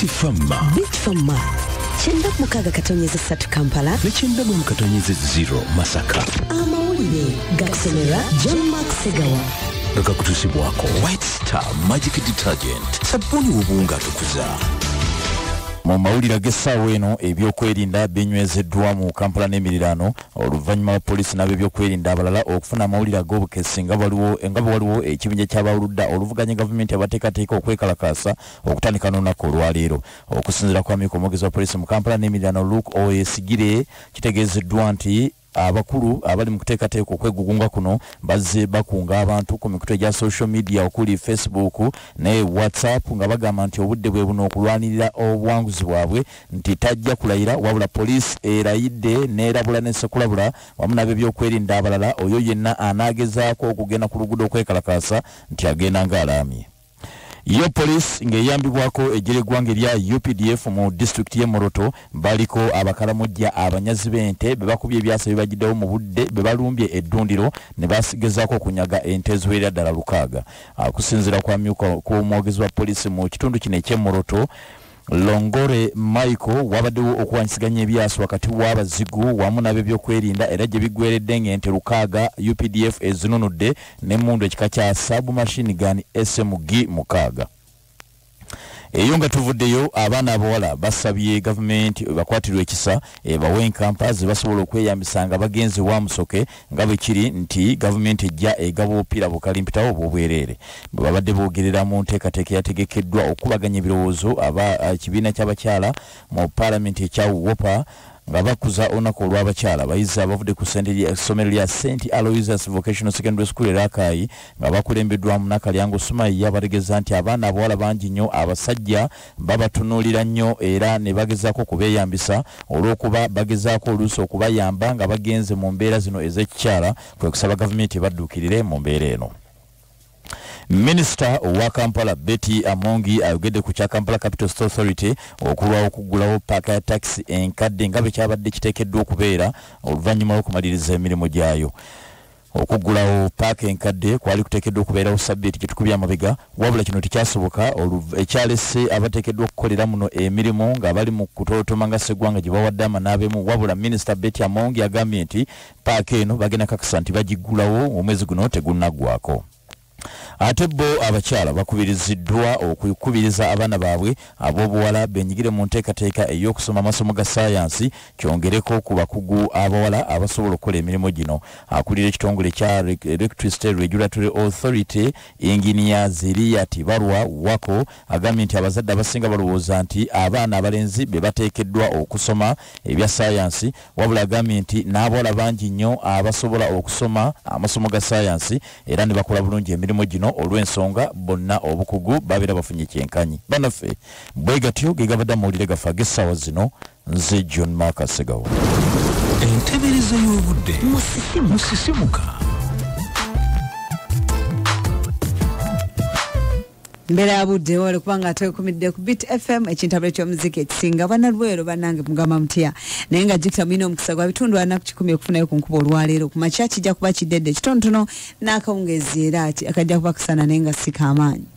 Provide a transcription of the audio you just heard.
Bitfama Chenda mukaga katonyeze 3 Kampala ne chenda mu katonyeze 0 Masaka amawulire gakusomera John Mark Segawa gakakutusibwako White Star Magic Detergent sabuni wobunga tukuza. Mu mawulire g'essaawa eno ebyokwerinda binywezeddwa mu Kampala n'emiriraano oluvannyuma lwa poliisi n'ab'ebyokwerinda abalala okufuna amawulire ag'obukessi nga waliwo ekibinja ky'abawuludda oluvuganya gavumenti abateekateeka okwekalakaasa okutandika n'olunaku olwaleero. Okusinziira kwa Miiko omwogezi wa poliisi mu Kampala n'emiriraano Luke Oyesigire kitegeezeddwa nti abakulu abali mu kuteekateeka okwegugunga kuno bazze bakunga abantu ku mikutu egya social media okuli Facebook ne WhatsApp nga bagamba nti obudde bwe buno okulwanirira obuwanguzi bwabwe nti tajja kulayira wabula poliisi erayidde n'erabula n'esekulabula wamu n'ab'ebyokwerinda abalala oyo yenna anaagezaako okugenda ku luguudo okwekalakaasa nti agenda ng'alaamye. Yo police ngeyambibwako ejjere ggwanga erya UPDF mu district y'e Moroto baliko abakalamujja abanyazi b'ente bebakubye ebyasa bibagiddewo mu budde bebalumbye eddundiro ne basigezaako okunyaga ente eziwerera ddala 600. Akusinziira kwa Miiko kw'omwogezi wa poliisi mu kitundu kino eky'e Moroto Longore Michael wabaddewo okuwanyisiganya ebyaso wakati w'abazigu wamu n'ab'ebyokwerinda era gye biggweredde ng'ente 600 UPDF ezinunudde n'emmundu ekika kya submachine gun SMG 600. Eyo nga tuvuddeyo abaana abawala basabye gavumenti bakwatirwe ekisa bawe enkampa ze basobola okweyambisa nga bagenze wa musoke nga bwe kiri nti gavumenti ejja egaba obupiira bukalimpitawo obwobwereere. Bwe babadde boogerera mu nteekateeka yategekeddwa okubaganya ebirowoozo kibiina ky'abakyala mu paalamenti ekya Wopa nga bakuza olunaku olw'abakyala abayizi abavudde ku ssomero lya St. Aloysius Vocational Secondary School Rakai nga bakulembeddwa mu Nakalyango Sumaiya bategeeza nti abaana abawala bangi nnyo abasajja babatunuulira nnyo era ne bagezaako kubeeyambisa olw'okuba bagezaako oluusi okubayamba nga bagenze mu mbeera zino ez'ekikyala kwe kusaba gavumenti ebadduukirire mu mbeera eno. Minister wa Kampala Betty Amongi ayogedde ku kya Kampala Capital City Authority okulwawo okuggulawo paaka ya taxi enkadde nga bwe kyabadde kiteekeddwa okubeera oluvannyuma lw'okumaliriza emirimu gyayo. Okuggulawo paaka enkadde kwali kuteekeddwa okubeerawo Sabbiiti gye tukubye amabega wabula kino tekyasoboka ekyalese abateekeddwa okukolera muno emirimu nga bali mu kutootoma nga Sseggwanga gye bawadde amanaabemu wabula Minister Betty Amongi agambye nti paaka eno bagenda kakasa nti bagiggulawo omwezi guno tegunnaggwako. Ate bo abakyala bakubiriziddwa okukubiriza abaana baabwe ab'obuwala benyigire mu nteekateeka ey'okusoma amasomo ga saayansi kyongereko ku bakugu abawala abasobola okukola emirimu gino. Akulira ekitongole kya Electricity Regulatory Authority Engineer Ziriya Tibarwa Wako agambye nti abazadde abasinga balowooza nti abaana abalenzi be bateekeddwa okusoma ebya saayansi wabula agambye nti n'abawala bangi nnyo abasobola okusoma amasomo ga saayansi era ne bakola bulungi emirimu gino olw'ensonga bonna obukugu babeera bafunye kyenkanyi. Banaffe bwe gatyo ge gabadde amawulire gafa ag'essaawa zino nze John Mark Segawa. Entebereza y'obudde musisimuka. Mbere ya budde wale kubanga atakumidde ku Beat FM ekintabiro ky'omuziki ekisinga banalwero banange mugamba mutya naye nga jikita mwine omukisa gwa bitundu anaku 10 okufunayo ku nkuba olwaleero ku makya kijja kuba kiddedde kitonotono n'akawungeezi era ati akajja kuba kusana naye nga sika amaanyi.